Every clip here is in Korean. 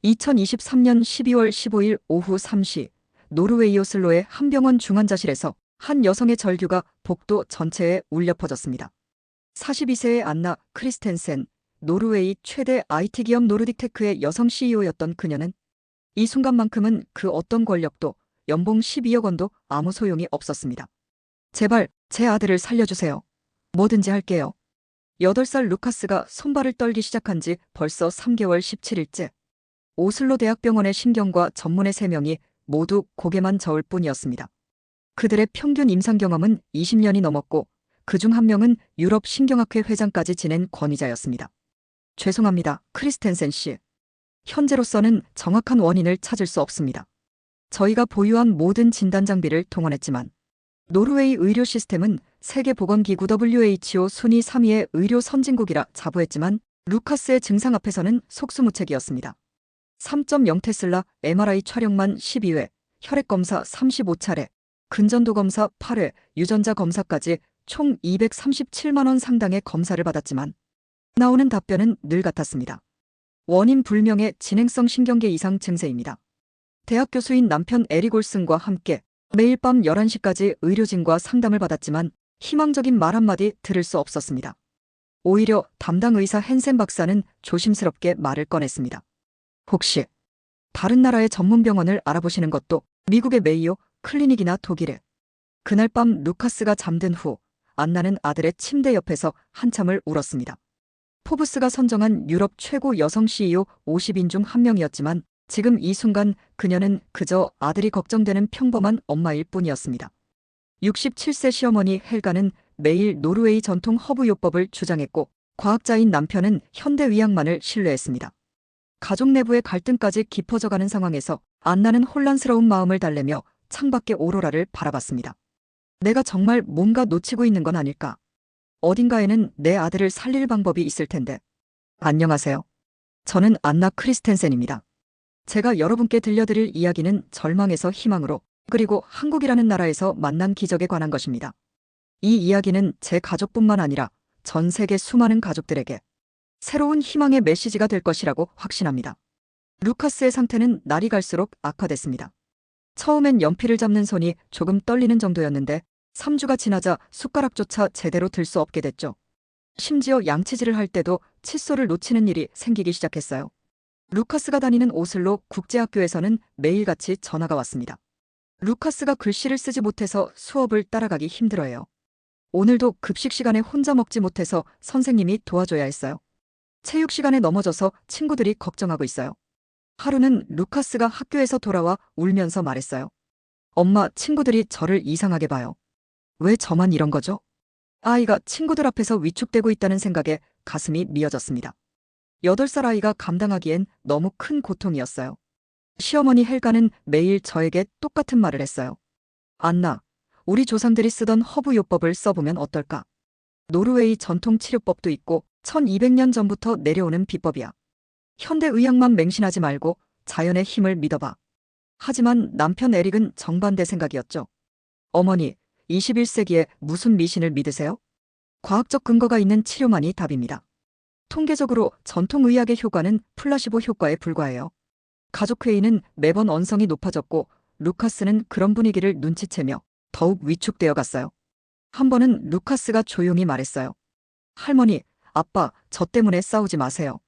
2023년 12월 15일 오후 3시 노르웨이 오슬로의 한 병원 중환자실에서 한 여성의 절규가 복도 전체에 울려 퍼졌습니다. 42세의 안나 크리스텐센, 노르웨이 최대 IT 기업 노르딕테크의 여성 CEO였던 그녀는 이 순간만큼은 그 어떤 권력도 연봉 12억 원도 아무 소용이 없었습니다. 제발 제 아들을 살려주세요. 뭐든지 할게요. 8살 루카스가 손발을 떨기 시작한 지 벌써 3개월 17일째. 오슬로 대학병원의 신경과 전문의 3명이 모두 고개만 저을 뿐이었습니다. 그들의 평균 임상 경험은 20년이 넘었고 그중 한 명은 유럽 신경학회 회장까지 지낸 권위자였습니다. 죄송합니다, 크리스텐센 씨. 현재로서는 정확한 원인을 찾을 수 없습니다. 저희가 보유한 모든 진단 장비를 동원했지만 노르웨이 의료 시스템은 세계보건기구 WHO 순위 3위의 의료 선진국이라 자부했지만 루카스의 증상 앞에서는 속수무책이었습니다. 3.0 테슬라 MRI 촬영만 12회, 혈액검사 35차례, 근전도 검사 8회, 유전자 검사까지 총 237만 원 상당의 검사를 받았지만 나오는 답변은 늘 같았습니다. 원인 불명의 진행성 신경계 이상 증세입니다. 대학 교수인 남편 에릭 올슨과 함께 매일 밤 11시까지 의료진과 상담을 받았지만 희망적인 말 한마디 들을 수 없었습니다. 오히려 담당 의사 헨센 박사는 조심스럽게 말을 꺼냈습니다. 혹시 다른 나라의 전문 병원을 알아보시는 것도 미국의 메이오 클리닉이나 독일에. 그날 밤 루카스가 잠든 후 안나는 아들의 침대 옆에서 한참을 울었습니다. 포브스가 선정한 유럽 최고 여성 CEO 50인 중 한 명이었지만 지금 이 순간 그녀는 그저 아들이 걱정되는 평범한 엄마일 뿐이었습니다. 67세 시어머니 헬가는 매일 노르웨이 전통 허브요법을 주장했고 과학자인 남편은 현대의학만을 신뢰했습니다. 가족 내부의 갈등까지 깊어져가는 상황에서 안나는 혼란스러운 마음을 달래며 창밖의 오로라를 바라봤습니다. 내가 정말 뭔가 놓치고 있는 건 아닐까? 어딘가에는 내 아들을 살릴 방법이 있을 텐데. 안녕하세요. 저는 안나 크리스텐센입니다. 제가 여러분께 들려드릴 이야기는 절망에서 희망으로, 그리고 한국이라는 나라에서 만난 기적에 관한 것입니다. 이 이야기는 제 가족뿐만 아니라 전 세계 수많은 가족들에게 새로운 희망의 메시지가 될 것이라고 확신합니다. 루카스의 상태는 날이 갈수록 악화됐습니다. 처음엔 연필을 잡는 손이 조금 떨리는 정도였는데 3주가 지나자 숟가락조차 제대로 들 수 없게 됐죠. 심지어 양치질을 할 때도 칫솔을 놓치는 일이 생기기 시작했어요. 루카스가 다니는 오슬로 국제학교에서는 매일같이 전화가 왔습니다. 루카스가 글씨를 쓰지 못해서 수업을 따라가기 힘들어해요. 오늘도 급식 시간에 혼자 먹지 못해서 선생님이 도와줘야 했어요. 체육 시간에 넘어져서 친구들이 걱정하고 있어요. 하루는 루카스가 학교에서 돌아와 울면서 말했어요. 엄마, 친구들이 저를 이상하게 봐요. 왜 저만 이런 거죠? 아이가 친구들 앞에서 위축되고 있다는 생각에 가슴이 미어졌습니다. 8살 아이가 감당하기엔 너무 큰 고통이었어요. 시어머니 헬가는 매일 저에게 똑같은 말을 했어요. 안나, 우리 조상들이 쓰던 허브요법을 써보면 어떨까? 노르웨이 전통 치료법도 있고 1200년 전부터 내려오는 비법이야. 현대의학만 맹신하지 말고 자연의 힘을 믿어봐. 하지만 남편 에릭은 정반대 생각이었죠. 어머니, 21세기에 무슨 미신을 믿으세요? 과학적 근거가 있는 치료만이 답입니다. 통계적으로 전통의학의 효과는 플라시보 효과에 불과해요. 가족회의는 매번 언성이 높아졌고 루카스는 그런 분위기를 눈치채며 더욱 위축되어 갔어요. 한 번은 루카스가 조용히 말했어요. 할머니, 아빠, 저 때문에 싸우지 마세요.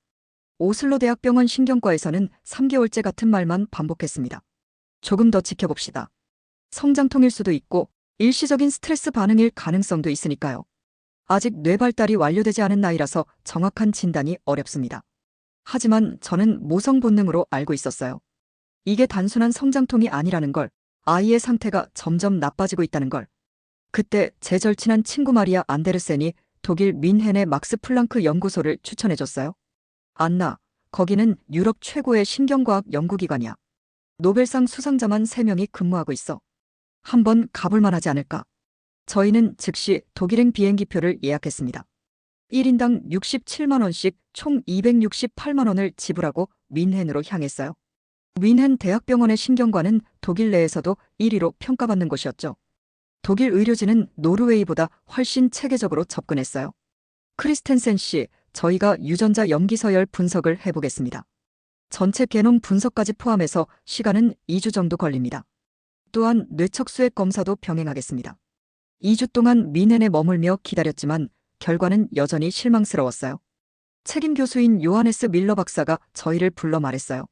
오슬로 대학병원 신경과에서는 3개월째 같은 말만 반복했습니다. 조금 더 지켜봅시다. 성장통일 수도 있고 일시적인 스트레스 반응일 가능성도 있으니까요. 아직 뇌 발달이 완료되지 않은 나이라서 정확한 진단이 어렵습니다. 하지만 저는 모성 본능으로 알고 있었어요. 이게 단순한 성장통이 아니라는 걸, 아이의 상태가 점점 나빠지고 있다는 걸. 그때 제 절친한 친구 마리아 안데르센이 독일 뮌헨의 막스 플랑크 연구소를 추천해줬어요. 안나, 거기는 유럽 최고의 신경과학 연구기관이야. 노벨상 수상자만 3명이 근무하고 있어. 한번 가볼만 하지 않을까? 저희는 즉시 독일행 비행기표를 예약했습니다. 1인당 67만 원씩 총 268만 원을 지불하고 뮌헨으로 향했어요. 뮌헨 대학병원의 신경과는 독일 내에서도 1위로 평가받는 곳이었죠. 독일 의료진은 노르웨이보다 훨씬 체계적으로 접근했어요. 크리스텐센 씨, 저희가 유전자 염기서열 분석을 해보겠습니다. 전체 게놈 분석까지 포함해서 시간은 2주 정도 걸립니다. 또한 뇌척수액 검사도 병행하겠습니다. 2주 동안 미넨에 머물며 기다렸지만 결과는 여전히 실망스러웠어요. 책임 교수인 요하네스 밀러 박사가 저희를 불러 말했어요.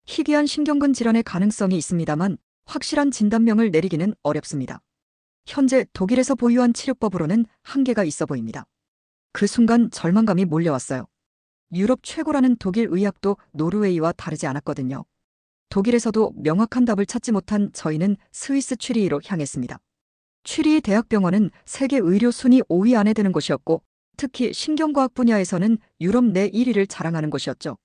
희귀한 신경근 질환의 가능성이 있습니다만 확실한 진단명을 내리기는 어렵습니다. 현재 독일에서 보유한 치료법으로는 한계가 있어 보입니다. 그 순간 절망감이 몰려왔어요. 유럽 최고라는 독일 의학도 노르웨이와 다르지 않았거든요. 독일에서도 명확한 답을 찾지 못한 저희는 스위스 취리히로 향했습니다. 취리히 대학병원은 세계 의료 순위 5위 안에 드는 곳이었고 특히 신경과학 분야에서는 유럽 내 1위를 자랑하는 곳이었죠.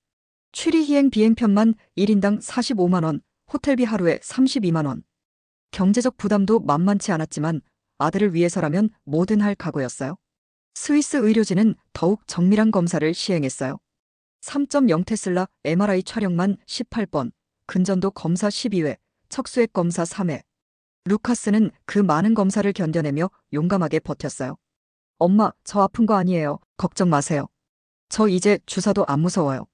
취리히행 비행편만 1인당 45만 원, 호텔비 하루에 32만 원. 경제적 부담도 만만치 않았지만 아들을 위해서라면 뭐든 할 각오였어요. 스위스 의료진은 더욱 정밀한 검사를 시행했어요. 3.0 테슬라 MRI 촬영만 18번, 근전도 검사 12회, 척수액 검사 3회. 루카스는 그 많은 검사를 견뎌내며 용감하게 버텼어요. 엄마, 저 아픈 거 아니에요. 걱정 마세요. 저 이제 주사도 안 무서워요.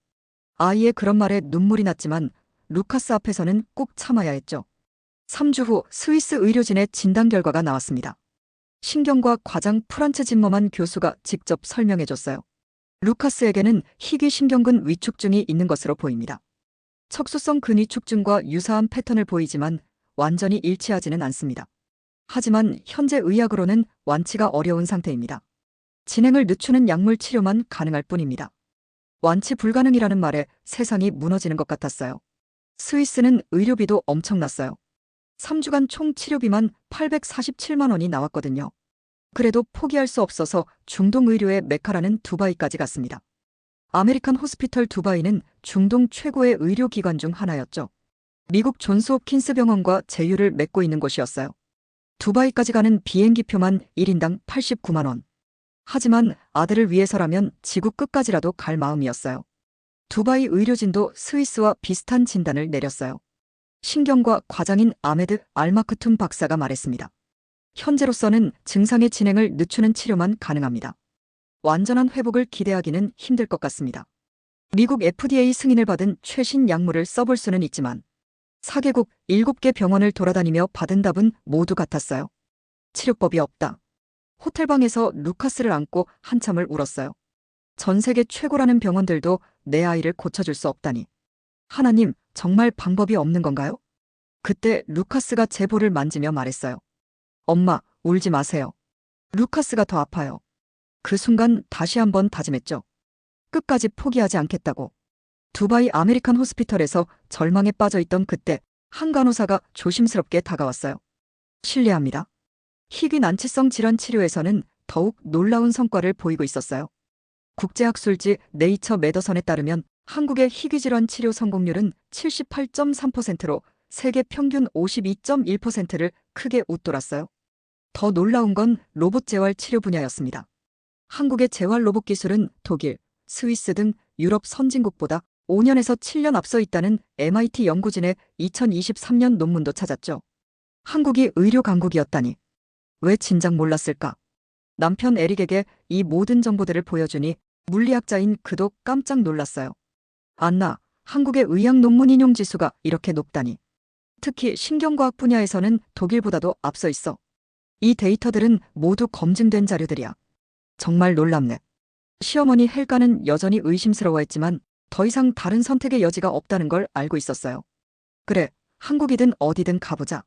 아이의 그런 말에 눈물이 났지만 루카스 앞에서는 꼭 참아야 했죠. 3주 후 스위스 의료진의 진단 결과가 나왔습니다. 신경과학 과장 프란츠 짐머만 교수가 직접 설명해줬어요. 루카스에게는 희귀 신경근 위축증이 있는 것으로 보입니다. 척수성 근위축증과 유사한 패턴을 보이지만 완전히 일치하지는 않습니다. 하지만 현재 의학으로는 완치가 어려운 상태입니다. 진행을 늦추는 약물 치료만 가능할 뿐입니다. 완치 불가능이라는 말에 세상이 무너지는 것 같았어요. 스위스는 의료비도 엄청났어요. 3주간 총 치료비만 847만 원이 나왔거든요. 그래도 포기할 수 없어서 중동 의료의 메카라는 두바이까지 갔습니다. 아메리칸 호스피털 두바이는 중동 최고의 의료기관 중 하나였죠. 미국 존스 홉킨스 병원과 제휴를 맺고 있는 곳이었어요. 두바이까지 가는 비행기표만 1인당 89만 원. 하지만 아들을 위해서라면 지구 끝까지라도 갈 마음이었어요. 두바이 의료진도 스위스와 비슷한 진단을 내렸어요. 신경과 과장인 아메드 알마크툼 박사가 말했습니다. 현재로서는 증상의 진행을 늦추는 치료만 가능합니다. 완전한 회복을 기대하기는 힘들 것 같습니다. 미국 FDA 승인을 받은 최신 약물을 써볼 수는 있지만 4개국 7개 병원을 돌아다니며 받은 답은 모두 같았어요. 치료법이 없다. 호텔방에서 루카스를 안고 한참을 울었어요. 전 세계 최고라는 병원들도 내 아이를 고쳐줄 수 없다니. 하나님, 정말 방법이 없는 건가요? 그때 루카스가 제 볼을 만지며 말했어요. 엄마, 울지 마세요. 루카스가 더 아파요. 그 순간 다시 한번 다짐했죠. 끝까지 포기하지 않겠다고. 두바이 아메리칸 호스피털에서 절망에 빠져있던 그때 한 간호사가 조심스럽게 다가왔어요. 실례합니다. 희귀 난치성 질환 치료에서는 더욱 놀라운 성과를 보이고 있었어요. 국제학술지 네이처 메더선에 따르면 한국의 희귀질환 치료 성공률은 78.3%로 세계 평균 52.1%를 크게 웃돌았어요. 더 놀라운 건 로봇 재활 치료 분야였습니다. 한국의 재활 로봇 기술은 독일, 스위스 등 유럽 선진국보다 5년에서 7년 앞서 있다는 MIT 연구진의 2023년 논문도 찾았죠. 한국이 의료 강국이었다니. 왜 진작 몰랐을까? 남편 에릭에게 이 모든 정보들을 보여주니 물리학자인 그도 깜짝 놀랐어요. 안나, 한국의 의학 논문 인용 지수가 이렇게 높다니. 특히 신경과학 분야에서는 독일보다도 앞서 있어. 이 데이터들은 모두 검증된 자료들이야. 정말 놀랍네. 시어머니 헬가는 여전히 의심스러워했지만 더 이상 다른 선택의 여지가 없다는 걸 알고 있었어요. 그래, 한국이든 어디든 가보자.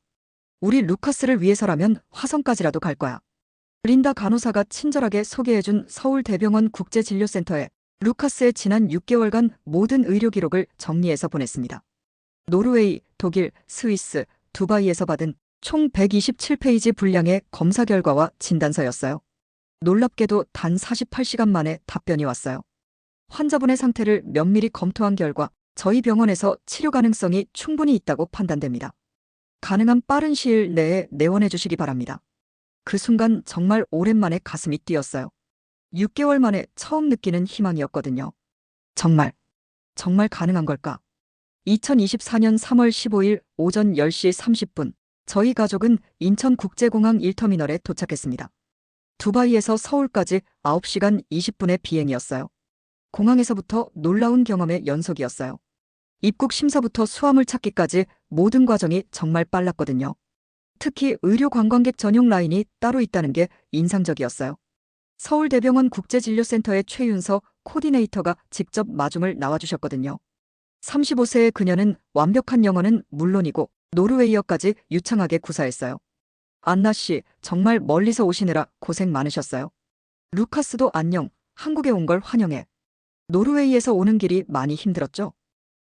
우리 루카스를 위해서라면 화성까지라도 갈 거야. 린다 간호사가 친절하게 소개해준 서울대병원 국제진료센터에 루카스의 지난 6개월간 모든 의료 기록을 정리해서 보냈습니다. 노르웨이, 독일, 스위스, 두바이에서 받은 총 127페이지 분량의 검사 결과와 진단서였어요. 놀랍게도 단 48시간 만에 답변이 왔어요. 환자분의 상태를 면밀히 검토한 결과 저희 병원에서 치료 가능성이 충분히 있다고 판단됩니다. 가능한 빠른 시일 내에 내원해 주시기 바랍니다. 그 순간 정말 오랜만에 가슴이 뛰었어요. 6개월 만에 처음 느끼는 희망이었거든요. 정말 가능한 걸까? 2024년 3월 15일 오전 10시 30분, 저희 가족은 인천국제공항 1터미널에 도착했습니다. 두바이에서 서울까지 9시간 20분의 비행이었어요. 공항에서부터 놀라운 경험의 연속이었어요. 입국 심사부터 수화물 찾기까지 모든 과정이 정말 빨랐거든요. 특히 의료 관광객 전용 라인이 따로 있다는 게 인상적이었어요. 서울대병원 국제진료센터의 최윤서 코디네이터가 직접 마중을 나와주셨거든요. 35세의 그녀는 완벽한 영어는 물론이고 노르웨이어까지 유창하게 구사했어요. 안나 씨, 정말 멀리서 오시느라 고생 많으셨어요. 루카스도 안녕, 한국에 온 걸 환영해. 노르웨이에서 오는 길이 많이 힘들었죠?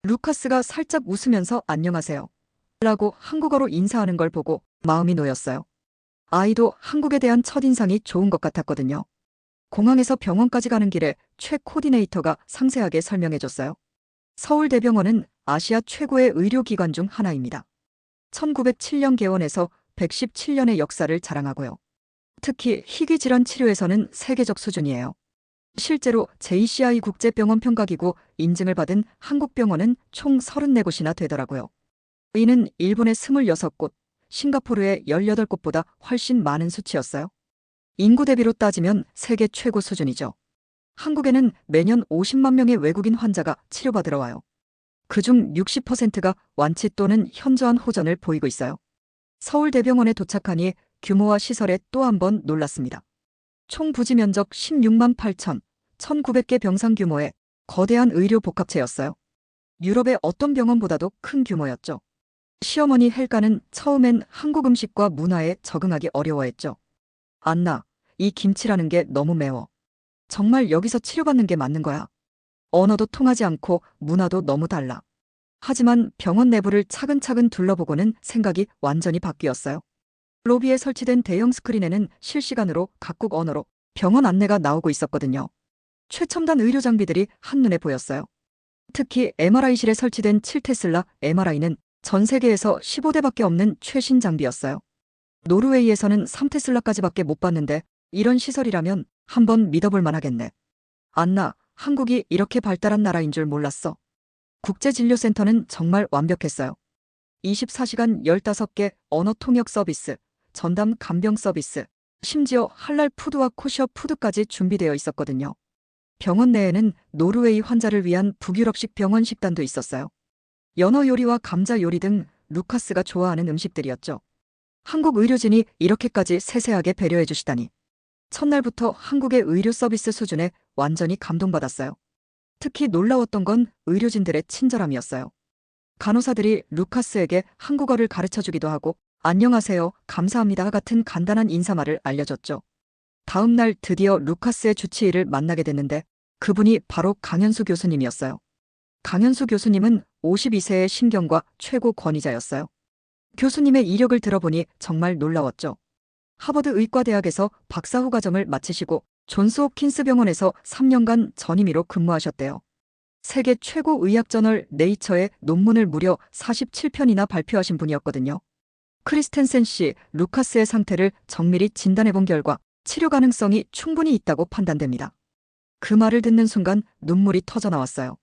루카스가 살짝 웃으면서 안녕하세요. 라고 한국어로 인사하는 걸 보고 마음이 놓였어요. 아이도 한국에 대한 첫인상이 좋은 것 같았거든요. 공항에서 병원까지 가는 길에 최 코디네이터가 상세하게 설명해줬어요. 서울대병원은 아시아 최고의 의료기관 중 하나입니다. 1907년 개원해서 117년의 역사를 자랑하고요. 특히 희귀질환 치료에서는 세계적 수준이에요. 실제로 JCI 국제병원 평가기구 인증을 받은 한국 병원은 총 34곳이나 되더라고요. 이는 일본의 26곳, 싱가포르의 18곳보다 훨씬 많은 수치였어요. 인구 대비로 따지면 세계 최고 수준이죠. 한국에는 매년 50만 명의 외국인 환자가 치료받으러 와요. 그중 60%가 완치 또는 현저한 호전을 보이고 있어요. 서울대병원에 도착하니 규모와 시설에 또 한 번 놀랐습니다. 총 부지 면적 16만 8천, 1900개 병상 규모의 거대한 의료 복합체였어요. 유럽의 어떤 병원보다도 큰 규모였죠. 시어머니 헬가는 처음엔 한국 음식과 문화에 적응하기 어려워했죠. 안나, 이 김치라는 게 너무 매워. 정말 여기서 치료받는 게 맞는 거야. 언어도 통하지 않고 문화도 너무 달라. 하지만 병원 내부를 차근차근 둘러보고는 생각이 완전히 바뀌었어요. 로비에 설치된 대형 스크린에는 실시간으로 각국 언어로 병원 안내가 나오고 있었거든요. 최첨단 의료 장비들이 한눈에 보였어요. 특히 MRI실에 설치된 7테슬라 MRI는 전 세계에서 15대밖에 없는 최신 장비였어요. 노르웨이에서는 3테슬라까지밖에 못 봤는데 이런 시설이라면 한번 믿어볼 만하겠네. 안나, 한국이 이렇게 발달한 나라인 줄 몰랐어. 국제진료센터는 정말 완벽했어요. 24시간 15개 언어 통역 서비스, 전담 간병 서비스, 심지어 할랄 푸드와 코셔 푸드까지 준비되어 있었거든요. 병원 내에는 노르웨이 환자를 위한 북유럽식 병원 식단도 있었어요. 연어 요리와 감자 요리 등 루카스가 좋아하는 음식들이었죠. 한국 의료진이 이렇게까지 세세하게 배려해 주시다니. 첫날부터 한국의 의료 서비스 수준에 완전히 감동받았어요. 특히 놀라웠던 건 의료진들의 친절함이었어요. 간호사들이 루카스에게 한국어를 가르쳐주기도 하고 안녕하세요, 감사합니다 같은 간단한 인사말을 알려줬죠. 다음 날 드디어 루카스의 주치의를 만나게 됐는데 그분이 바로 강현수 교수님이었어요. 강현수 교수님은 52세의 신경과 최고 권위자였어요. 교수님의 이력을 들어보니 정말 놀라웠죠. 하버드 의과대학에서 박사후 과정을 마치시고 존스홉킨스 병원에서 3년간 전임의로 근무하셨대요. 세계 최고 의학 저널 네이처에 논문을 무려 47편이나 발표하신 분이었거든요. 크리스텐센 씨, 루카스의 상태를 정밀히 진단해본 결과 치료 가능성이 충분히 있다고 판단됩니다. 그 말을 듣는 순간 눈물이 터져나왔어요.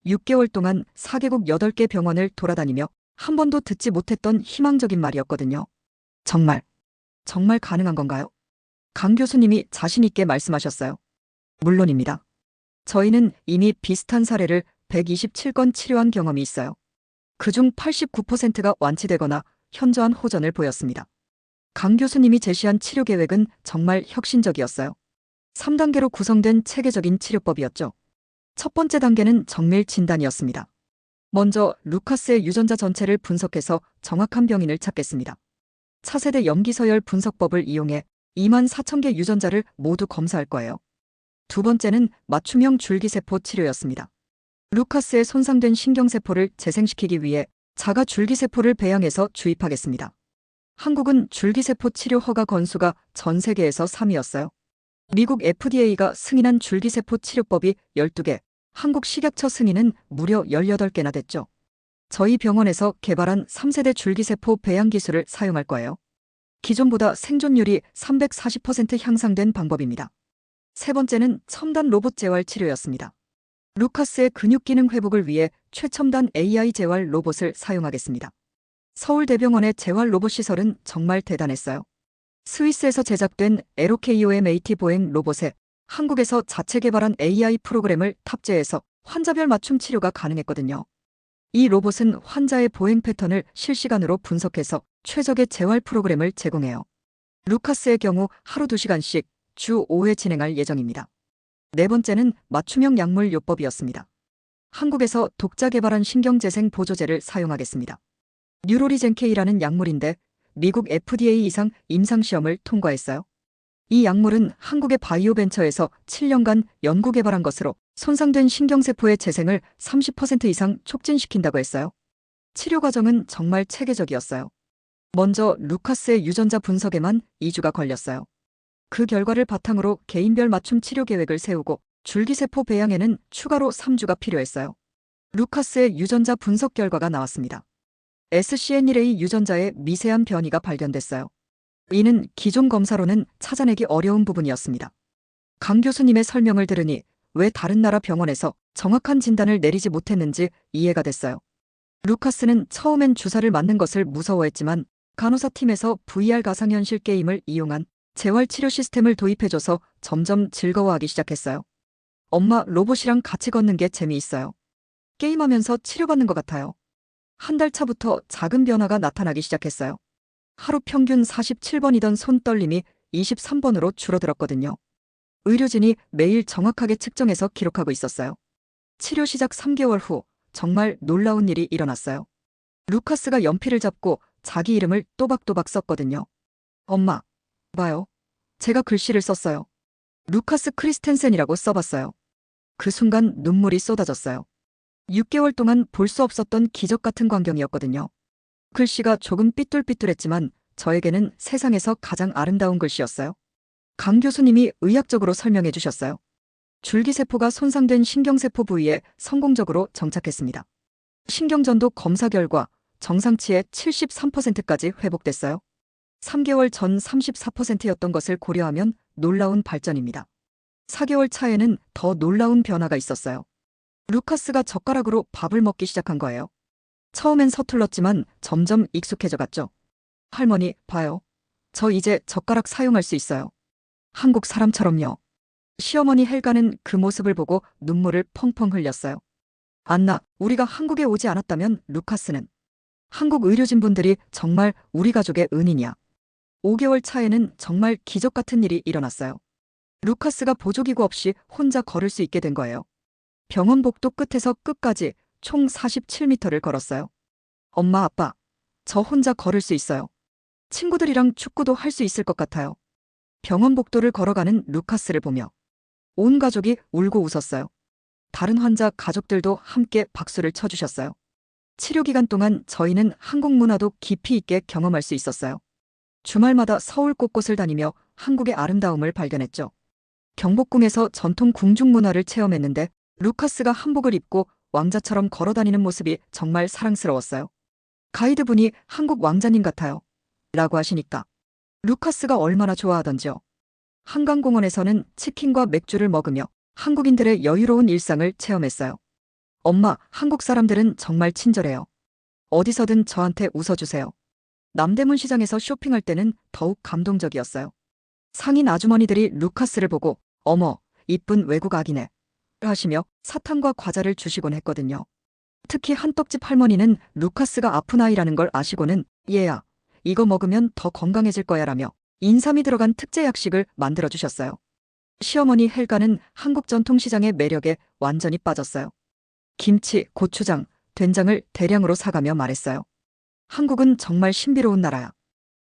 6개월 동안 4개국 8개 병원을 돌아다니며 한 번도 듣지 못했던 희망적인 말이었거든요. 정말 가능한 건가요? 강 교수님이 자신 있게 말씀하셨어요. 물론입니다. 저희는 이미 비슷한 사례를 127건 치료한 경험이 있어요. 그중 89%가 완치되거나 현저한 호전을 보였습니다. 강 교수님이 제시한 치료 계획은 정말 혁신적이었어요. 3단계로 구성된 체계적인 치료법이었죠. 첫 번째 단계는 정밀 진단이었습니다. 먼저 루카스의 유전자 전체를 분석해서 정확한 병인을 찾겠습니다. 차세대 염기서열 분석법을 이용해 2만 4천 개 유전자를 모두 검사할 거예요. 두 번째는 맞춤형 줄기세포 치료였습니다. 루카스의 손상된 신경세포를 재생시키기 위해 자가 줄기세포를 배양해서 주입하겠습니다. 한국은 줄기세포 치료 허가 건수가 전 세계에서 3위였어요. 미국 FDA가 승인한 줄기세포 치료법이 12개, 한국 식약처 승인은 무려 18개나 됐죠. 저희 병원에서 개발한 3세대 줄기세포 배양 기술을 사용할 거예요. 기존보다 생존율이 340% 향상된 방법입니다. 세 번째는 첨단 로봇 재활 치료였습니다. 루카스의 근육 기능 회복을 위해 최첨단 AI 재활 로봇을 사용하겠습니다. 서울대병원의 재활 로봇 시설은 정말 대단했어요. 스위스에서 제작된 LOKOMAT 보행 로봇에 한국에서 자체 개발한 AI 프로그램을 탑재해서 환자별 맞춤 치료가 가능했거든요. 이 로봇은 환자의 보행 패턴을 실시간으로 분석해서 최적의 재활 프로그램을 제공해요. 루카스의 경우 하루 2시간씩 주 5회 진행할 예정입니다. 네 번째는 맞춤형 약물 요법이었습니다. 한국에서 독자 개발한 신경재생 보조제를 사용하겠습니다. 뉴로리젠케이라는 약물인데 미국 FDA 이상 임상시험을 통과했어요. 이 약물은 한국의 바이오벤처에서 7년간 연구 개발한 것으로 손상된 신경세포의 재생을 30% 이상 촉진시킨다고 했어요. 치료 과정은 정말 체계적이었어요. 먼저 루카스의 유전자 분석에만 2주가 걸렸어요. 그 결과를 바탕으로 개인별 맞춤 치료 계획을 세우고 줄기세포 배양에는 추가로 3주가 필요했어요. 루카스의 유전자 분석 결과가 나왔습니다. SCN1A 유전자에 미세한 변이가 발견됐어요. 이는 기존 검사로는 찾아내기 어려운 부분이었습니다. 강 교수님의 설명을 들으니 왜 다른 나라 병원에서 정확한 진단을 내리지 못했는지 이해가 됐어요. 루카스는 처음엔 주사를 맞는 것을 무서워했지만 간호사팀에서 VR 가상현실 게임을 이용한 재활치료 시스템을 도입해줘서 점점 즐거워하기 시작했어요. 엄마, 로봇이랑 같이 걷는 게 재미있어요. 게임하면서 치료받는 것 같아요. 한 달 차부터 작은 변화가 나타나기 시작했어요. 하루 평균 47번이던 손 떨림이 23번으로 줄어들었거든요. 의료진이 매일 정확하게 측정해서 기록하고 있었어요. 치료 시작 3개월 후 정말 놀라운 일이 일어났어요. 루카스가 연필을 잡고 자기 이름을 또박또박 썼거든요. 엄마, 봐요. 제가 글씨를 썼어요. 루카스 크리스텐센이라고 써봤어요. 그 순간 눈물이 쏟아졌어요. 6개월 동안 볼 수 없었던 기적 같은 광경이었거든요. 글씨가 조금 삐뚤삐뚤했지만 저에게는 세상에서 가장 아름다운 글씨였어요. 강 교수님이 의학적으로 설명해 주셨어요. 줄기세포가 손상된 신경세포 부위에 성공적으로 정착했습니다. 신경전도 검사 결과 정상치의 73%까지 회복됐어요. 3개월 전 34%였던 것을 고려하면 놀라운 발전입니다. 4개월 차에는 더 놀라운 변화가 있었어요. 루카스가 젓가락으로 밥을 먹기 시작한 거예요. 처음엔 서툴렀지만 점점 익숙해져 갔죠. 할머니, 봐요. 저 이제 젓가락 사용할 수 있어요. 한국 사람처럼요. 시어머니 헬가는 그 모습을 보고 눈물을 펑펑 흘렸어요. 안나, 우리가 한국에 오지 않았다면 루카스는. 한국 의료진분들이 정말 우리 가족의 은인이야. 5개월 차에는 정말 기적 같은 일이 일어났어요. 루카스가 보조기구 없이 혼자 걸을 수 있게 된 거예요. 병원 복도 끝에서 끝까지 총 47m를 걸었어요. 엄마, 아빠, 저 혼자 걸을 수 있어요. 친구들이랑 축구도 할 수 있을 것 같아요. 병원 복도를 걸어가는 루카스를 보며 온 가족이 울고 웃었어요. 다른 환자 가족들도 함께 박수를 쳐주셨어요. 치료 기간 동안 저희는 한국 문화도 깊이 있게 경험할 수 있었어요. 주말마다 서울 곳곳을 다니며 한국의 아름다움을 발견했죠. 경복궁에서 전통 궁중 문화를 체험했는데 루카스가 한복을 입고 왕자처럼 걸어다니는 모습이 정말 사랑스러웠어요. 가이드분이 한국 왕자님 같아요. 라고 하시니까 루카스가 얼마나 좋아하던지요. 한강공원에서는 치킨과 맥주를 먹으며 한국인들의 여유로운 일상을 체험했어요. 엄마, 한국 사람들은 정말 친절해요. 어디서든 저한테 웃어주세요. 남대문 시장에서 쇼핑할 때는 더욱 감동적이었어요. 상인 아주머니들이 루카스를 보고 어머, 이쁜 외국 아기네 하시며 사탕과 과자를 주시곤 했거든요. 특히 한떡집 할머니는 루카스가 아픈 아이라는 걸 아시고는 얘야, 이거 먹으면 더 건강해질 거야 라며 인삼이 들어간 특제 약식을 만들어주셨어요. 시어머니 헬가는 한국 전통시장의 매력에 완전히 빠졌어요. 김치, 고추장, 된장을 대량으로 사가며 말했어요. 한국은 정말 신비로운 나라야.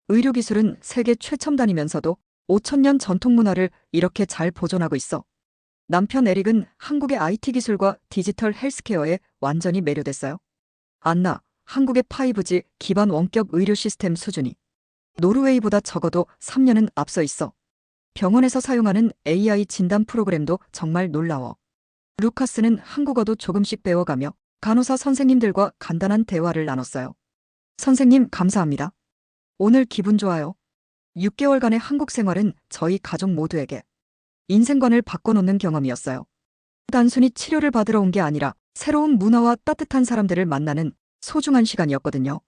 의료기술은 세계 최첨단이면서도 5,000년 전통문화를 이렇게 잘 보존하고 있어. 남편 에릭은 한국의 IT 기술과 디지털 헬스케어에 완전히 매료됐어요. 안나, 한국의 5G 기반 원격 의료 시스템 수준이 노르웨이보다 적어도 3년은 앞서 있어. 병원에서 사용하는 AI 진단 프로그램도 정말 놀라워. 루카스는 한국어도 조금씩 배워가며 간호사 선생님들과 간단한 대화를 나눴어요. 선생님, 감사합니다. 오늘 기분 좋아요. 6개월간의 한국 생활은 저희 가족 모두에게 인생관을 바꿔놓는 경험이었어요. 단순히 치료를 받으러 온 게 아니라 새로운 문화와 따뜻한 사람들을 만나는 소중한 시간이었거든요.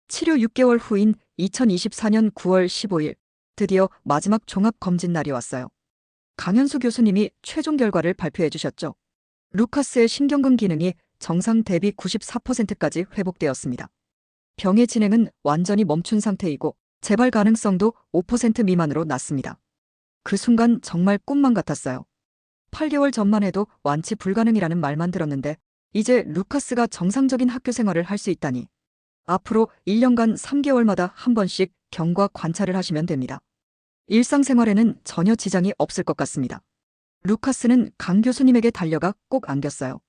치료 6개월 후인 2024년 9월 15일, 드디어 마지막 종합검진 날이 왔어요. 강현수 교수님이 최종 결과를 발표해 주셨죠. 루카스의 신경근 기능이 정상 대비 94%까지 회복되었습니다. 병의 진행은 완전히 멈춘 상태이고 재발 가능성도 5% 미만으로 낮습니다. 그 순간 정말 꿈만 같았어요. 8개월 전만 해도 완치 불가능이라는 말만 들었는데 이제 루카스가 정상적인 학교 생활을 할 수 있다니. 앞으로 1년간 3개월마다 한 번씩 경과 관찰을 하시면 됩니다. 일상생활에는 전혀 지장이 없을 것 같습니다. 루카스는 강 교수님에게 달려가 꼭 안겼어요.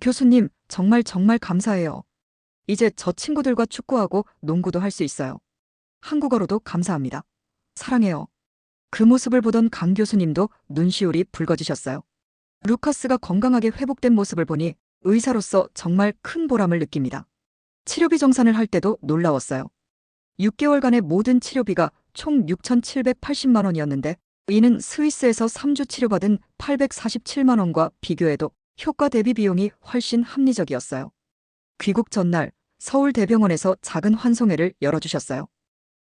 교수님, 정말 감사해요. 이제 저 친구들과 축구하고 농구도 할 수 있어요. 한국어로도 감사합니다. 사랑해요. 그 모습을 보던 강 교수님도 눈시울이 붉어지셨어요. 루카스가 건강하게 회복된 모습을 보니 의사로서 정말 큰 보람을 느낍니다. 치료비 정산을 할 때도 놀라웠어요. 6개월간의 모든 치료비가 총 6,780만 원이었는데 이는 스위스에서 3주 치료받은 847만 원과 비교해도 효과 대비 비용이 훨씬 합리적이었어요. 귀국 전날 서울대병원에서 작은 환송회를 열어주셨어요.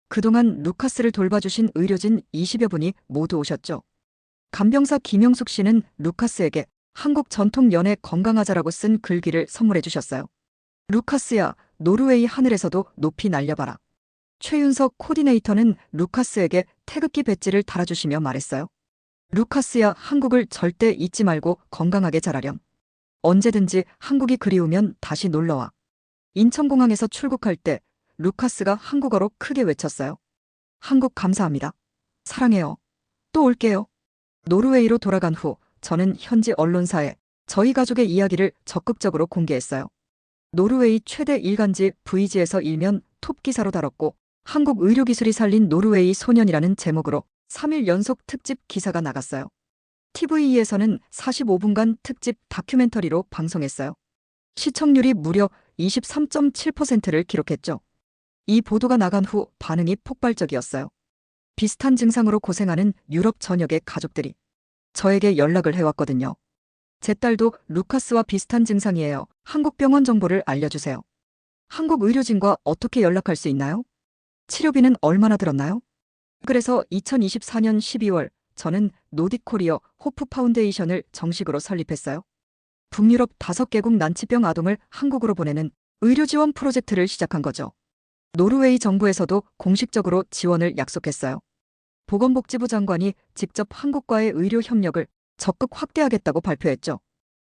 그동안 루카스를 돌봐주신 의료진 20여 분이 모두 오셨죠. 간병사 김영숙 씨는 루카스에게 한국 전통 연애 건강하자라고 쓴 글귀를 선물해 주셨어요. 루카스야, 노르웨이 하늘에서도 높이 날려봐라. 최윤석 코디네이터는 루카스에게 태극기 배지를 달아주시며 말했어요. 루카스야, 한국을 절대 잊지 말고 건강하게 자라렴. 언제든지 한국이 그리우면 다시 놀러와. 인천공항에서 출국할 때 루카스가 한국어로 크게 외쳤어요. 한국 감사합니다. 사랑해요. 또 올게요. 노르웨이로 돌아간 후 저는 현지 언론사에 저희 가족의 이야기를 적극적으로 공개했어요. 노르웨이 최대 일간지 VG에서 일면 톱 기사로 다뤘고 한국 의료기술이 살린 노르웨이 소년이라는 제목으로 3일 연속 특집 기사가 나갔어요. TVE에서는 45분간 특집 다큐멘터리로 방송했어요. 시청률이 무려 23.7%를 기록했죠. 이 보도가 나간 후 반응이 폭발적이었어요. 비슷한 증상으로 고생하는 유럽 전역의 가족들이 저에게 연락을 해왔거든요. 제 딸도 루카스와 비슷한 증상이에요. 한국 병원 정보를 알려주세요. 한국 의료진과 어떻게 연락할 수 있나요? 치료비는 얼마나 들었나요? 그래서 2024년 12월 저는 노디코리어 호프 파운데이션을 정식으로 설립했어요. 북유럽 5개국 난치병 아동을 한국으로 보내는 의료 지원 프로젝트를 시작한 거죠. 노르웨이 정부에서도 공식적으로 지원을 약속했어요. 보건복지부 장관이 직접 한국과의 의료 협력을 적극 확대하겠다고 발표했죠.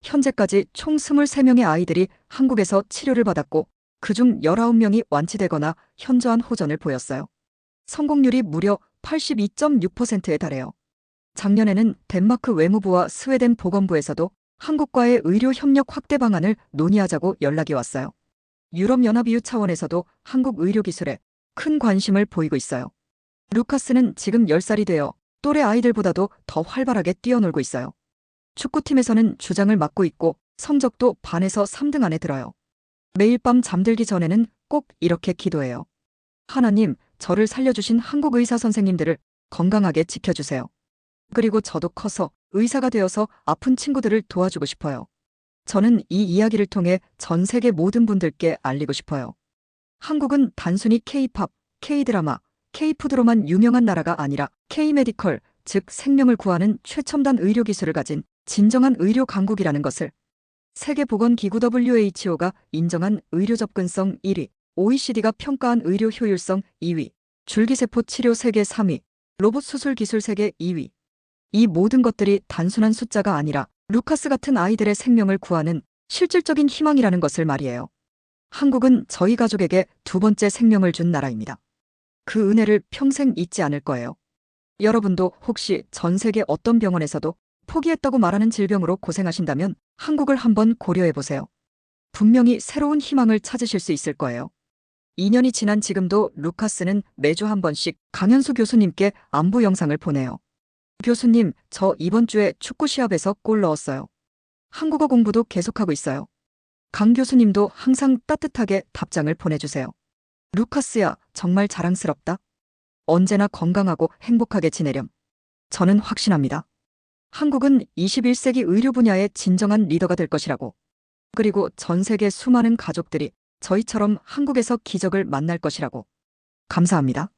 현재까지 총 23명의 아이들이 한국에서 치료를 받았고 그중 19명이 완치되거나 현저한 호전을 보였어요. 성공률이 무려 82.6%에 달해요. 작년에는 덴마크 외무부와 스웨덴 보건부에서도 한국과의 의료 협력 확대 방안을 논의하자고 연락이 왔어요. 유럽연합EU 차원에서도 한국 의료기술에 큰 관심을 보이고 있어요. 루카스는 지금 10살이 되어 또래 아이들보다도 더 활발하게 뛰어놀고 있어요. 축구팀에서는 주장을 맡고 있고 성적도 반에서 3등 안에 들어요. 매일 밤 잠들기 전에는 꼭 이렇게 기도해요. 하나님, 저를 살려주신 한국 의사 선생님들을 건강하게 지켜주세요. 그리고 저도 커서 의사가 되어서 아픈 친구들을 도와주고 싶어요. 저는 이 이야기를 통해 전 세계 모든 분들께 알리고 싶어요. 한국은 단순히 K-팝, K-드라마, K-푸드로만 유명한 나라가 아니라 K-메디컬, 즉 생명을 구하는 최첨단 의료 기술을 가진 진정한 의료 강국이라는 것을 세계보건기구 WHO가 인정한 의료 접근성 1위, OECD가 평가한 의료 효율성 2위, 줄기세포 치료 세계 3위, 로봇 수술 기술 세계 2위. 이 모든 것들이 단순한 숫자가 아니라 루카스 같은 아이들의 생명을 구하는 실질적인 희망이라는 것을 말이에요. 한국은 저희 가족에게 두 번째 생명을 준 나라입니다. 그 은혜를 평생 잊지 않을 거예요. 여러분도 혹시 전 세계 어떤 병원에서도 포기했다고 말하는 질병으로 고생하신다면 한국을 한번 고려해보세요. 분명히 새로운 희망을 찾으실 수 있을 거예요. 2년이 지난 지금도 루카스는 매주 한 번씩 강현수 교수님께 안부 영상을 보내요. 교수님, 저 이번 주에 축구 시합에서 골 넣었어요. 한국어 공부도 계속하고 있어요. 강 교수님도 항상 따뜻하게 답장을 보내주세요. 루카스야, 정말 자랑스럽다. 언제나 건강하고 행복하게 지내렴. 저는 확신합니다. 한국은 21세기 의료 분야의 진정한 리더가 될 것이라고. 그리고 전 세계 수많은 가족들이 저희처럼 한국에서 기적을 만날 것이라고. 감사합니다.